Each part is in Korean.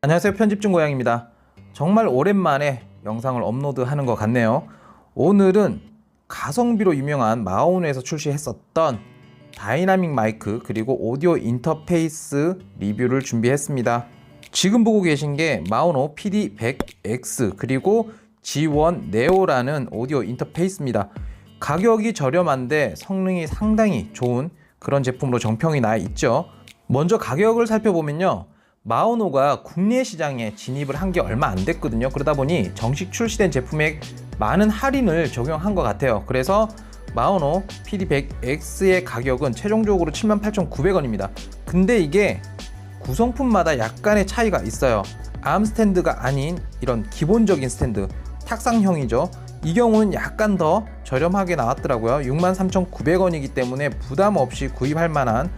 안녕하세요, 편집중 고양입니다. 정말 오랜만에 영상을 업로드하는 것 같네요. 오늘은 가성비로 유명한 마오노에서 출시했었던 다이나믹 마이크 그리고 오디오 인터페이스 리뷰를 준비했습니다. 지금 보고 계신 게 마오노 PD100X 그리고 G1 네오라는 오디오 인터페이스입니다. 가격이 저렴한데 성능이 상당히 좋은 그런 제품으로 정평이 나 있죠. 먼저 가격을 살펴보면요, 마오노가 국내 시장에 진입을 한 게 얼마 안 됐거든요. 그러다 보니 정식 출시된 제품에 많은 할인을 적용한 것 같아요. 그래서 마오노 PD100X의 가격은 최종적으로 78,900원입니다. 근데 이게 구성품마다 약간의 차이가 있어요. 암 스탠드가 아닌 이런 기본적인 스탠드, 탁상형이죠. 이 경우는 약간 더 저렴하게 나왔더라고요. 63,900원이기 때문에 부담 없이 구입할 만한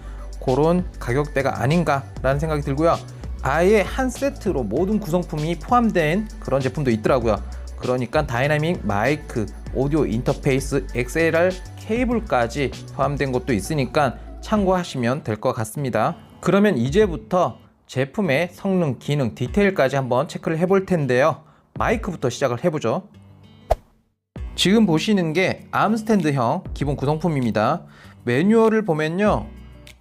그런 가격대가 아닌가 라는 생각이 들고요. 아예 한 세트로 모든 구성품이 포함된 그런 제품도 있더라고요. 그러니까 다이나믹 마이크, 오디오 인터페이스, XLR 케이블까지 포함된 것도 있으니까 참고하시면 될 것 같습니다. 그러면 이제부터 제품의 성능, 기능, 디테일까지 한번 체크를 해볼 텐데요. 마이크부터 시작을 해보죠. 지금 보시는 게 암스탠드형 기본 구성품입니다. 매뉴얼을 보면요,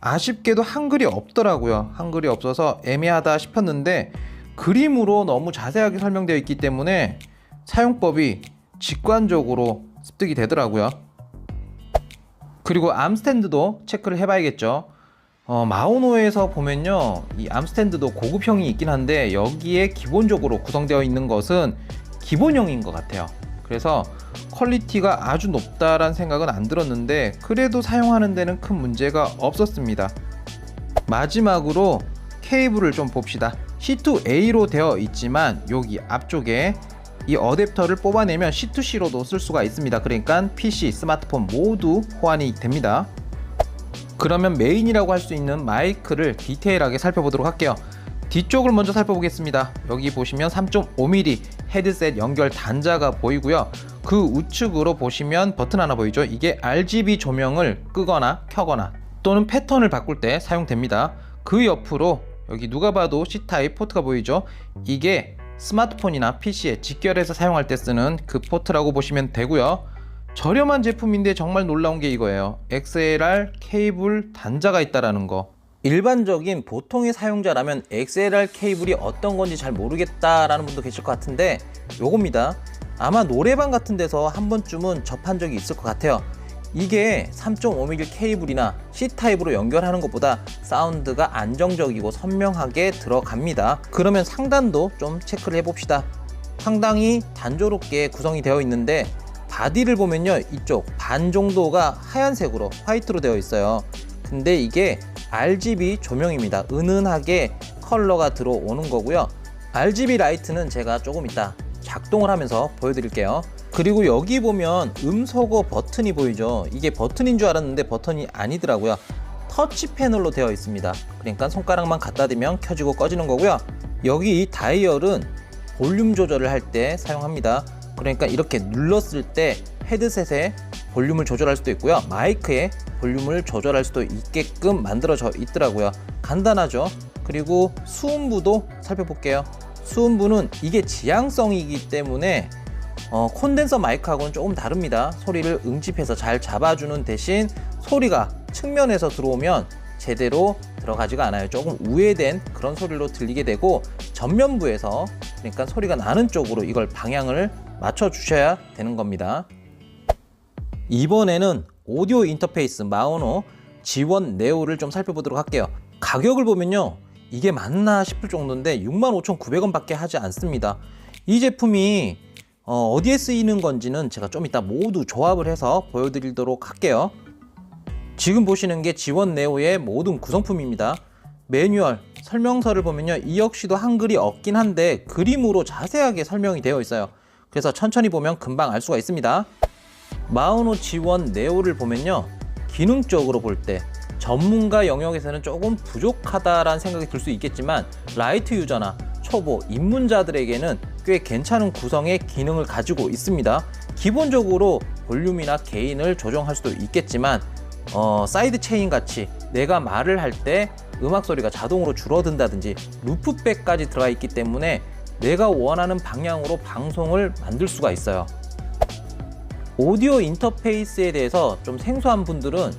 아쉽게도 한글이 없더라고요. 한글이 없어서 애매하다 싶었는데 그림으로 너무 자세하게 설명되어 있기 때문에 사용법이 직관적으로 습득이 되더라고요. 그리고 암스탠드도 체크를 해봐야겠죠. 마오노에서 보면요, 이 암스탠드도 고급형이 있긴 한데 여기에 기본적으로 구성되어 있는 것은 기본형인 것 같아요. 그래서 퀄리티가 아주 높다라는 생각은 안 들었는데 그래도 사용하는 데는 큰 문제가 없었습니다. 마지막으로 케이블을 좀 봅시다. C2A로 되어 있지만 여기 앞쪽에 이 어댑터를 뽑아내면 C2C로도 쓸 수가 있습니다. 그러니까 PC, 스마트폰 모두 호환이 됩니다. 그러면 메인이라고 할 수 있는 마이크를 디테일하게 살펴보도록 할게요. 뒤쪽을 먼저 살펴보겠습니다. 여기 보시면 3.5mm 헤드셋 연결 단자가 보이고요. 그 우측으로 보시면 버튼 하나 보이죠? 이게 RGB 조명을 끄거나 켜거나 또는 패턴을 바꿀 때 사용됩니다. 그 옆으로 여기 누가 봐도 C타입 포트가 보이죠? 이게 스마트폰이나 PC에 직결해서 사용할 때 쓰는 그 포트라고 보시면 되고요. 저렴한 제품인데 정말 놀라운 게 이거예요. XLR 케이블 단자가 있다라는 거. 일반적인 보통의 사용자라면 XLR 케이블이 어떤 건지 잘 모르겠다라는 분도 계실 것 같은데 요겁니다. 아마 노래방 같은 데서 한 번쯤은 접한 적이 있을 것 같아요. 이게 3.5mm 케이블이나 C타입으로 연결하는 것보다 사운드가 안정적이고 선명하게 들어갑니다. 그러면 상단도 좀 체크를 해봅시다. 상당히 단조롭게 구성이 되어 있는데 바디를 보면요, 이쪽 반 정도가 하얀색으로 화이트로 되어 있어요. 근데 이게 RGB 조명입니다. 은은하게 컬러가 들어오는 거고요. RGB 라이트는 제가 조금 이따 작동을 하면서 보여드릴게요. 그리고 여기 보면 음소거 버튼이 보이죠? 이게 버튼인 줄 알았는데 버튼이 아니더라고요. 터치 패널로 되어 있습니다. 그러니까 손가락만 갖다 대면 켜지고 꺼지는 거고요. 여기 이 다이얼은 볼륨 조절을 할 때 사용합니다. 그러니까 이렇게 눌렀을 때 헤드셋의 볼륨을 조절할 수도 있고요, 마이크의 볼륨을 조절할 수도 있게끔 만들어져 있더라고요. 간단하죠? 그리고 수음부도 살펴볼게요. 수음부는 이게 지향성이기 때문에 콘덴서 마이크하고는 조금 다릅니다. 소리를 응집해서 잘 잡아주는 대신 소리가 측면에서 들어오면 제대로 들어가지가 않아요. 조금 우회된 그런 소리로 들리게 되고 전면부에서, 그러니까 소리가 나는 쪽으로 이걸 방향을 맞춰 주셔야 되는 겁니다. 이번에는 오디오 인터페이스 마오노 G1 네오를 좀 살펴보도록 할게요. 가격을 보면요, 이게 맞나 싶을 정도인데 65,900원 밖에 하지 않습니다. 이 제품이 어디에 쓰이는 건지는 제가 좀 이따 모두 조합을 해서 보여드리도록 할게요. 지금 보시는 게 G1 네오의 모든 구성품입니다. 매뉴얼, 설명서를 보면요, 이 역시도 한글이 없긴 한데 그림으로 자세하게 설명이 되어 있어요. 그래서 천천히 보면 금방 알 수가 있습니다. 마오노 G1 네오를 보면요, 기능적으로 볼 때 전문가 영역에서는 조금 부족하다라는 생각이 들 수 있겠지만 라이트 유저나 초보, 입문자들에게는 꽤 괜찮은 구성의 기능을 가지고 있습니다. 기본적으로 볼륨이나 게인을 조정할 수도 있겠지만 사이드 체인 같이 내가 말을 할 때 음악 소리가 자동으로 줄어든다든지 루프백까지 들어가 있기 때문에 내가 원하는 방향으로 방송을 만들 수가 있어요. 오디오 인터페이스에 대해서 좀 생소한 분들은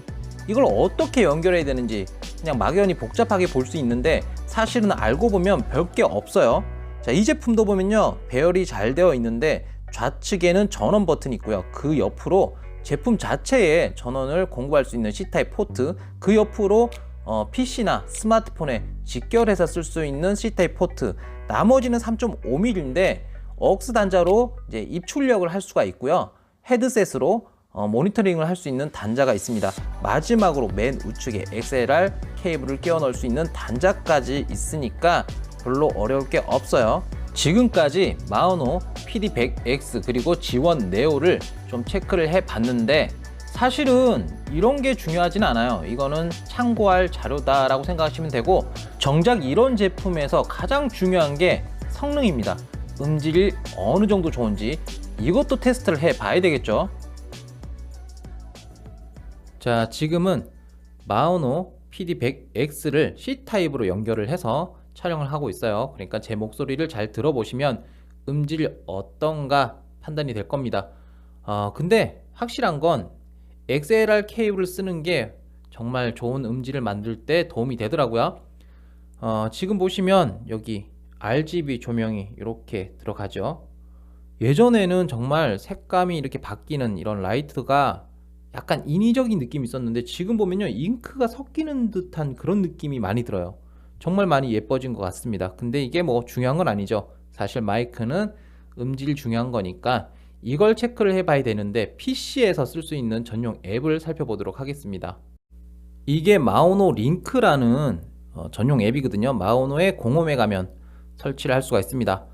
이걸 어떻게 연결해야 되는지 그냥 막연히 복잡하게 볼 수 있는데 사실은 알고 보면 별게 없어요. 자, 이 제품도 보면요, 배열이 잘 되어 있는데 좌측에는 전원 버튼이 있고요. 그 옆으로 제품 자체에 전원을 공급할 수 있는 C타입 포트, 그 옆으로 PC나 스마트폰에 직결해서 쓸 수 있는 C타입 포트, 나머지는 3.5mm인데 억스 단자로 이제 입출력을 할 수가 있고요. 헤드셋으로 모니터링을 할 수 있는 단자가 있습니다. 마지막으로 맨 우측에 XLR 케이블을 끼워 넣을 수 있는 단자까지 있으니까 별로 어려울 게 없어요. 지금까지 마오노 PD100X 그리고 G1 네오를 좀 체크를 해 봤는데 사실은 이런 게 중요하진 않아요. 이거는 참고할 자료다라고 생각하시면 되고, 정작 이런 제품에서 가장 중요한 게 성능입니다. 음질이 어느 정도 좋은지 이것도 테스트를 해 봐야 되겠죠. 자, 지금은 마오노 PD100X를 C타입으로 연결을 해서 촬영을 하고 있어요. 그러니까 제 목소리를 잘 들어보시면 음질이 어떤가 판단이 될 겁니다. 근데 확실한 건 XLR 케이블을 쓰는 게 정말 좋은 음질을 만들 때 도움이 되더라고요. 지금 보시면 여기 RGB 조명이 이렇게 들어가죠. 예전에는 정말 색감이 이렇게 바뀌는 이런 라이트가 약간 인위적인 느낌이 있었는데 지금 보면요, 잉크가 섞이는 듯한 그런 느낌이 많이 들어요. 정말 많이 예뻐진 것 같습니다. 근데 이게 뭐 중요한 건 아니죠. 사실 마이크는 음질이 중요한 거니까 이걸 체크를 해봐야 되는데 PC에서 쓸 수 있는 전용 앱을 살펴보도록 하겠습니다. 이게 마오노 링크라는 전용 앱이거든요. 마오노의 공홈에 가면 설치를 할 수가 있습니다.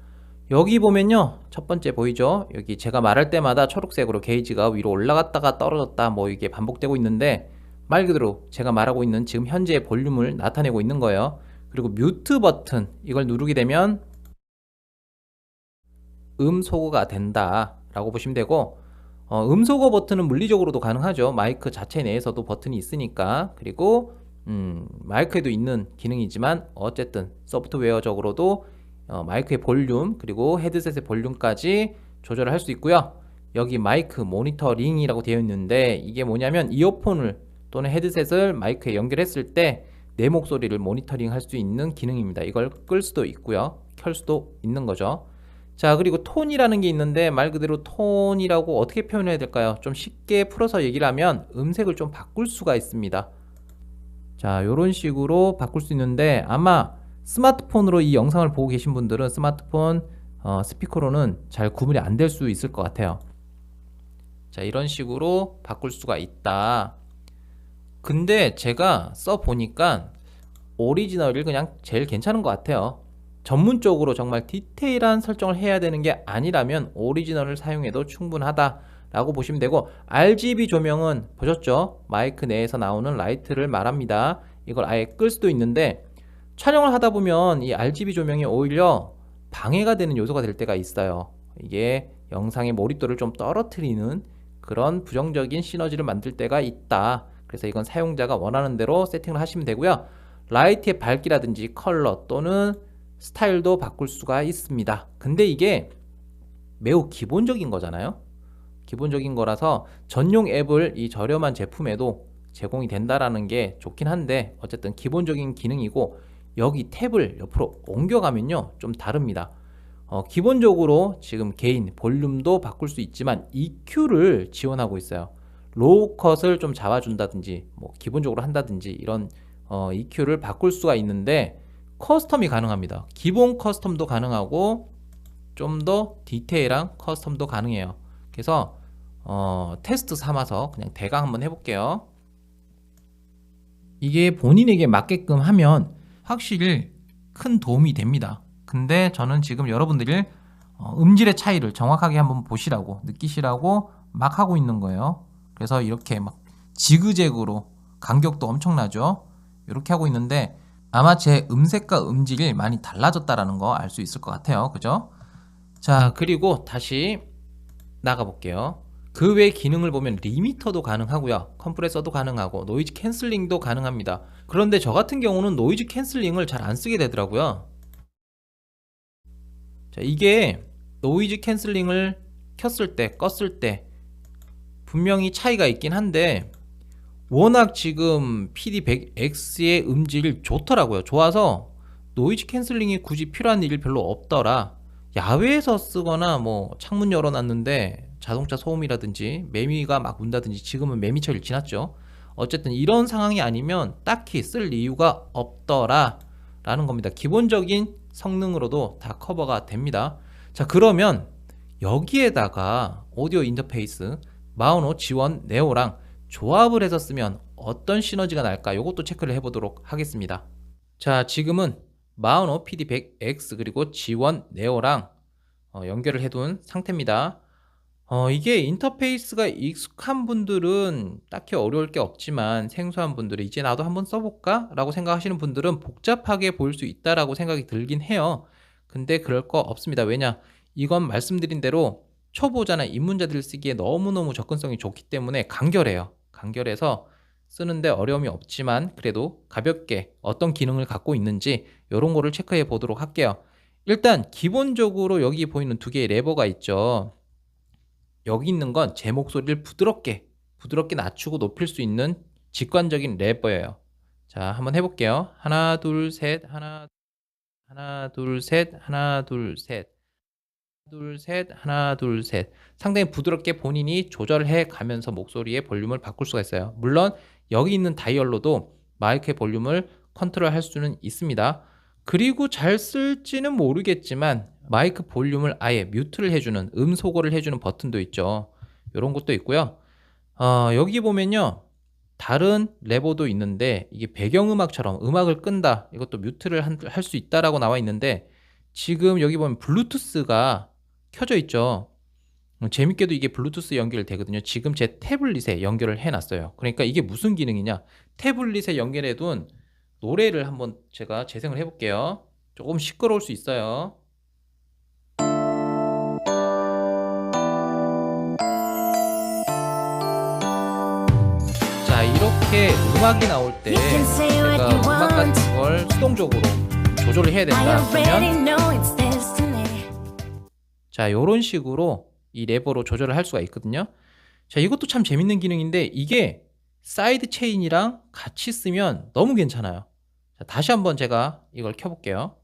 여기 보면요, 첫 번째 보이죠? 여기 제가 말할 때마다 초록색으로 게이지가 위로 올라갔다가 떨어졌다 뭐 이게 반복되고 있는데 말 그대로 제가 말하고 있는 지금 현재의 볼륨을 나타내고 있는 거예요. 그리고 뮤트 버튼, 이걸 누르게 되면 소거가 된다 라고 보시면 되고, 소거 버튼은 물리적으로도 가능하죠. 마이크 자체 내에서도 버튼이 있으니까. 그리고 마이크에도 있는 기능이지만 어쨌든 소프트웨어적으로도 마이크의 볼륨 그리고 헤드셋의 볼륨까지 조절을 할 수 있고요. 여기 마이크 모니터링이라고 되어 있는데 이게 뭐냐면 이어폰을 또는 헤드셋을 마이크에 연결했을 때 내 목소리를 모니터링 할 수 있는 기능입니다. 이걸 끌 수도 있고요, 켤 수도 있는 거죠. 자, 그리고 톤이라는 게 있는데 말 그대로 톤이라고 어떻게 표현해야 될까요? 좀 쉽게 풀어서 얘기를 하면 음색을 좀 바꿀 수가 있습니다. 자, 이런 식으로 바꿀 수 있는데 아마 스마트폰으로 이 영상을 보고 계신 분들은 스마트폰 스피커로는 잘 구분이 안 될 수 있을 것 같아요. 자, 이런 식으로 바꿀 수가 있다. 근데 제가 써보니까 오리지널이 그냥 제일 괜찮은 것 같아요. 전문적으로 정말 디테일한 설정을 해야 되는 게 아니라면 오리지널을 사용해도 충분하다 라고 보시면 되고, RGB 조명은 보셨죠? 마이크 내에서 나오는 라이트를 말합니다. 이걸 아예 끌 수도 있는데 촬영을 하다 보면 이 RGB 조명이 오히려 방해가 되는 요소가 될 때가 있어요. 이게 영상의 몰입도를 좀 떨어뜨리는 그런 부정적인 시너지를 만들 때가 있다. 그래서 이건 사용자가 원하는 대로 세팅을 하시면 되고요. 라이트의 밝기라든지 컬러 또는 스타일도 바꿀 수가 있습니다. 근데 이게 매우 기본적인 거잖아요. 기본적인 거라서 전용 앱을 이 저렴한 제품에도 제공이 된다라는 게 좋긴 한데 어쨌든 기본적인 기능이고, 여기 탭을 옆으로 옮겨가면요 좀 다릅니다. 기본적으로 지금 게인, 볼륨도 바꿀 수 있지만 EQ를 지원하고 있어요. 로우 컷을 좀 잡아준다든지 뭐 기본적으로 한다든지 이런 EQ를 바꿀 수가 있는데 커스텀이 가능합니다. 기본 커스텀도 가능하고 좀 더 디테일한 커스텀도 가능해요. 그래서 테스트 삼아서 그냥 대강 한번 해볼게요. 이게 본인에게 맞게끔 하면 확실히 큰 도움이 됩니다. 근데 저는 지금 여러분들이 음질의 차이를 정확하게 한번 보시라고, 느끼시라고 막 하고 있는 거예요. 그래서 이렇게 막 지그재그로 간격도 엄청나죠. 이렇게 하고 있는데 아마 제 음색과 음질이 많이 달라졌다라는 거 알 수 있을 것 같아요. 그죠? 자, 그리고 다시 나가 볼게요. 그 외 기능을 보면 리미터도 가능하고요, 컴프레서도 가능하고 노이즈 캔슬링도 가능합니다. 그런데 저 같은 경우는 노이즈 캔슬링을 잘 안 쓰게 되더라고요. 자, 이게 노이즈 캔슬링을 켰을 때 껐을 때 분명히 차이가 있긴 한데 워낙 지금 PD100X의 음질이 좋더라고요. 좋아서 노이즈 캔슬링이 굳이 필요한 일이 별로 없더라. 야외에서 쓰거나 뭐 창문 열어놨는데 자동차 소음이라든지 매미가 막 운다든지, 지금은 매미철이 지났죠. 어쨌든 이런 상황이 아니면 딱히 쓸 이유가 없더라 라는 겁니다. 기본적인 성능으로도 다 커버가 됩니다. 자, 그러면 여기에다가 오디오 인터페이스 마우노 지원 네오랑 조합을 해서 쓰면 어떤 시너지가 날까? 이것도 체크를 해보도록 하겠습니다. 자, 지금은 마우노 PD100X 그리고 지원 네오랑 연결을 해둔 상태입니다. 이게 인터페이스가 익숙한 분들은 딱히 어려울 게 없지만 생소한 분들은 이제 나도 한번 써볼까? 라고 생각하시는 분들은 복잡하게 보일 수 있다라고 생각이 들긴 해요. 근데 그럴 거 없습니다. 왜냐? 이건 말씀드린 대로 초보자나 입문자들 쓰기에 너무너무 접근성이 좋기 때문에 간결해요. 간결해서 쓰는데 어려움이 없지만 그래도 가볍게 어떤 기능을 갖고 있는지 이런 거를 체크해 보도록 할게요. 일단 기본적으로 여기 보이는 두 개의 레버가 있죠. 여기 있는 건 제 목소리를 부드럽게 낮추고 높일 수 있는 직관적인 레버예요. 자, 한번 해볼게요. 하나, 둘, 셋, 하나, 둘, 셋, 하나, 둘, 셋, 둘, 셋, 하나, 둘, 셋. 상당히 부드럽게 본인이 조절해 가면서 목소리의 볼륨을 바꿀 수가 있어요. 물론 여기 있는 다이얼로도 마이크의 볼륨을 컨트롤할 수는 있습니다. 그리고 잘 쓸지는 모르겠지만 마이크 볼륨을 아예 뮤트를 해주는, 음소거를 해주는 버튼도 있죠. 이런 것도 있고요. 여기 보면요, 다른 레버도 있는데 이게 배경음악처럼 음악을 끈다, 이것도 뮤트를 할 수 있다라고 나와 있는데 지금 여기 보면 블루투스가 켜져 있죠. 재밌게도 이게 블루투스 연결되거든요. 지금 제 태블릿에 연결을 해놨어요. 그러니까 이게 무슨 기능이냐, 태블릿에 연결해둔 노래를 한번 제가 재생을 해볼게요. 조금 시끄러울 수 있어요. 자, 이렇게 음악이 나올 때 제가 음악 같은 걸 수동적으로 조절을 해야 된다 그러면 자, 요런 식으로 이 레버로 조절을 할 수가 있거든요. 자, 이것도 참 재밌는 기능인데 이게 사이드 체인이랑 같이 쓰면 너무 괜찮아요. 자, 다시 한번 제가 이걸 켜볼게요.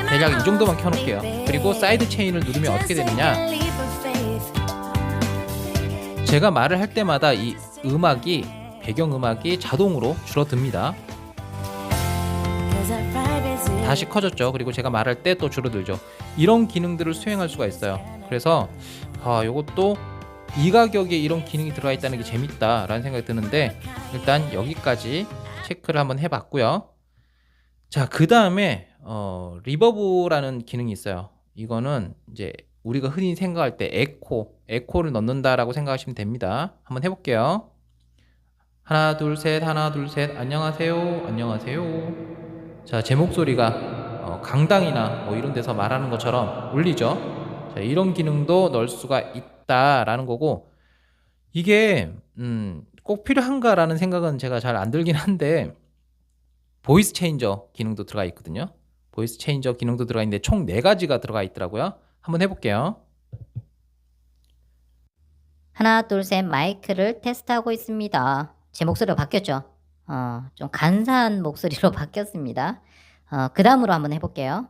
대략 이 정도만 켜놓을게요. 그리고 사이드 체인을 누르면 어떻게 되느냐, 제가 말을 할 때마다 이 음악이, 배경음악이 자동으로 줄어듭니다. 다시 커졌죠. 그리고 제가 말할 때 또 줄어들죠. 이런 기능들을 수행할 수가 있어요. 그래서 요것도 이 가격에 이런 기능이 들어가 있다는 게 재밌다 라는 생각이 드는데 일단 여기까지 체크를 한번 해봤고요. 자, 그 다음에 리버브라는 기능이 있어요. 이거는 이제 우리가 흔히 생각할 때 에코를 넣는다라고 생각하시면 됩니다. 한번 해볼게요. 하나, 둘, 셋, 하나, 둘, 셋. 안녕하세요, 안녕하세요. 자, 제 목소리가 강당이나 뭐 이런 데서 말하는 것처럼 울리죠. 자, 이런 기능도 넣을 수가 있다라는 거고, 이게 꼭 필요한가라는 생각은 제가 잘 안 들긴 한데 보이스 체인저 기능도 들어가 있거든요. 보이스 체인저 기능도 들어가 있는데 총 4가지가 들어가 있더라고요. 한번 해볼게요. 하나, 둘, 셋. 마이크를 테스트하고 있습니다. 제 목소리가 바뀌었죠? 좀 간사한 목소리로 바뀌었습니다. 그 다음으로 한번 해볼게요.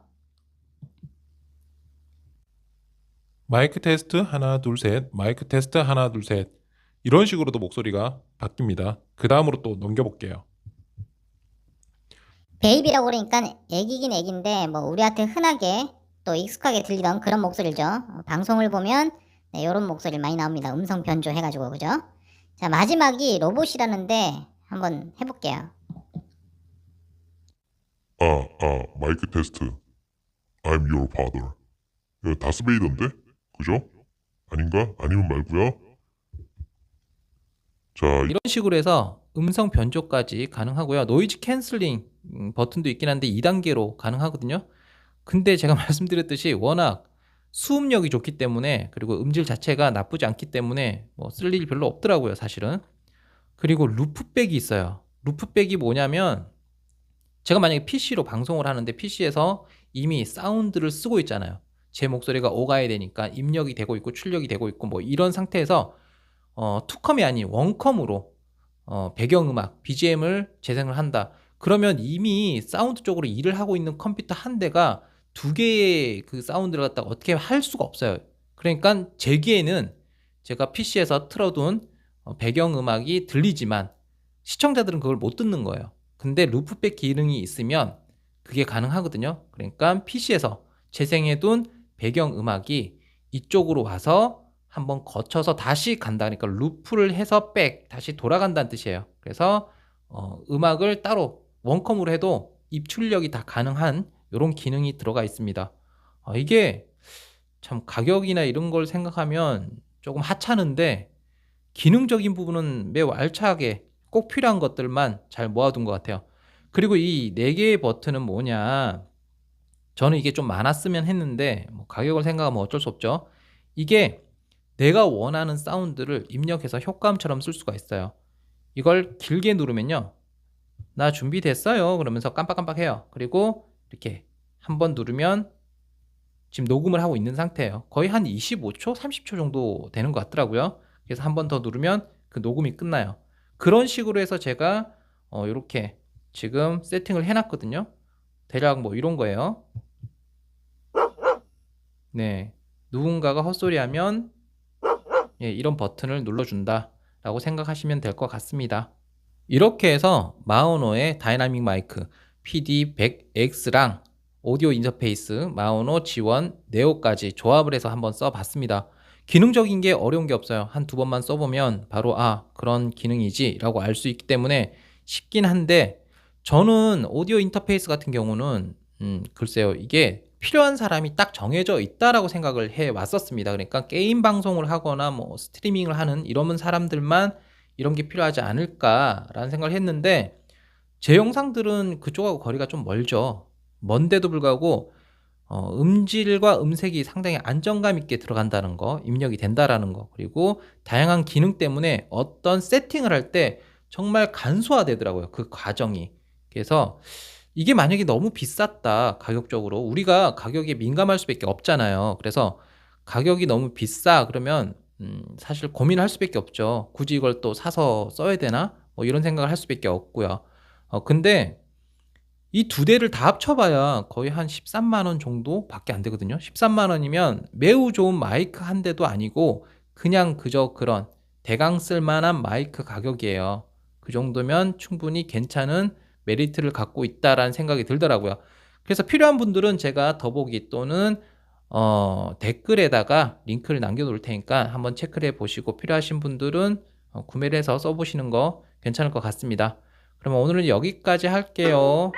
마이크 테스트 하나 둘 셋, 마이크 테스트 하나 둘 셋. 이런 식으로도 목소리가 바뀝니다. 그 다음으로 또 넘겨볼게요. 베이비라고 그러니까 애기긴 애기인데 뭐 우리한테 흔하게 또 익숙하게 들리던 그런 목소리죠. 방송을 보면 네, 이런 목소리 많이 나옵니다. 음성 변조 해가지고, 그죠? 자, 마지막이 로봇이라는데 한번 해볼게요. 마이크 테스트. I'm your father. 이거 다스베이더인데? 그죠? 아닌가? 아니면 말고요. 자, 이런 식으로 해서 음성 변조까지 가능하고요. 노이즈 캔슬링 버튼도 있긴 한데 2단계로 가능하거든요. 근데 제가 말씀드렸듯이 워낙 수음력이 좋기 때문에, 그리고 음질 자체가 나쁘지 않기 때문에 뭐 쓸 일이 별로 없더라고요, 사실은. 그리고 루프백이 있어요. 루프백이 뭐냐면 제가 만약에 PC로 방송을 하는데 PC에서 이미 사운드를 쓰고 있잖아요. 제 목소리가 오가야 되니까 입력이 되고 있고 출력이 되고 있고 뭐 이런 상태에서 투컴이 아닌 원컴으로 배경음악, BGM을 재생을 한다. 그러면 이미 사운드 쪽으로 일을 하고 있는 컴퓨터 한 대가 두 개의 그 사운드를 갖다가 어떻게 할 수가 없어요. 그러니까 제기에는 제가 PC에서 틀어둔 배경음악이 들리지만 시청자들은 그걸 못 듣는 거예요. 근데 루프백 기능이 있으면 그게 가능하거든요. 그러니까 PC에서 재생해둔 배경음악이 이쪽으로 와서 한번 거쳐서 다시 간다. 그러니까 루프를 해서 백 다시 돌아간다는 뜻이에요. 그래서 음악을 따로 원컴으로 해도 입출력이 다 가능한 이런 기능이 들어가 있습니다. 이게 참 가격이나 이런 걸 생각하면 조금 하찮은데 기능적인 부분은 매우 알차게 꼭 필요한 것들만 잘 모아둔 것 같아요. 그리고 이 4개의 버튼은 뭐냐, 저는 이게 좀 많았으면 했는데 뭐 가격을 생각하면 어쩔 수 없죠. 이게 내가 원하는 사운드를 입력해서 효과음처럼 쓸 수가 있어요. 이걸 길게 누르면요, 나 준비됐어요 그러면서 깜빡깜빡해요. 그리고 이렇게 한번 누르면 지금 녹음을 하고 있는 상태예요. 거의 한 25초, 30초 정도 되는 것 같더라고요. 그래서 한 번 더 누르면 그 녹음이 끝나요. 그런 식으로 해서 제가 이렇게 지금 세팅을 해놨거든요. 대략 뭐 이런 거예요. 네, 누군가가 헛소리하면 이런 버튼을 눌러준다 라고 생각하시면 될 것 같습니다. 이렇게 해서 마오노의 다이나믹 마이크 PD100X랑 오디오 인터페이스, 마오노 지원, 네오까지 조합을 해서 한번 써봤습니다. 기능적인 게 어려운 게 없어요. 한 두 번만 써보면 바로 그런 기능이지 라고 알 수 있기 때문에 쉽긴 한데, 저는 오디오 인터페이스 같은 경우는 글쎄요, 이게 필요한 사람이 딱 정해져 있다라고 생각을 해 왔었습니다. 그러니까 게임 방송을 하거나 뭐 스트리밍을 하는 이런 사람들만 이런 게 필요하지 않을까라는 생각을 했는데, 제 영상들은 그쪽하고 거리가 좀 멀죠. 먼데도 불구하고 음질과 음색이 상당히 안정감 있게 들어간다는 거, 입력이 된다라는 거, 그리고 다양한 기능 때문에 어떤 세팅을 할 때 정말 간소화되더라고요, 그 과정이. 그래서 이게 만약에 너무 비쌌다, 가격적으로 우리가 가격에 민감할 수밖에 없잖아요. 그래서 가격이 너무 비싸 그러면 사실 고민을 할 수밖에 없죠. 굳이 이걸 또 사서 써야 되나 뭐 이런 생각을 할 수밖에 없고요. 근데 이 두 대를 다 합쳐봐야 거의 한 13만 원 정도 밖에 안 되거든요. 13만 원이면 매우 좋은 마이크 한 대도 아니고 그냥 그저 그런 대강 쓸만한 마이크 가격이에요. 그 정도면 충분히 괜찮은 메리트를 갖고 있다라는 생각이 들더라고요. 그래서 필요한 분들은 제가 더보기 또는 댓글에다가 링크를 남겨놓을 테니까 한번 체크를 해보시고 필요하신 분들은 구매를 해서 써보시는 거 괜찮을 것 같습니다. 그러면 오늘은 여기까지 할게요.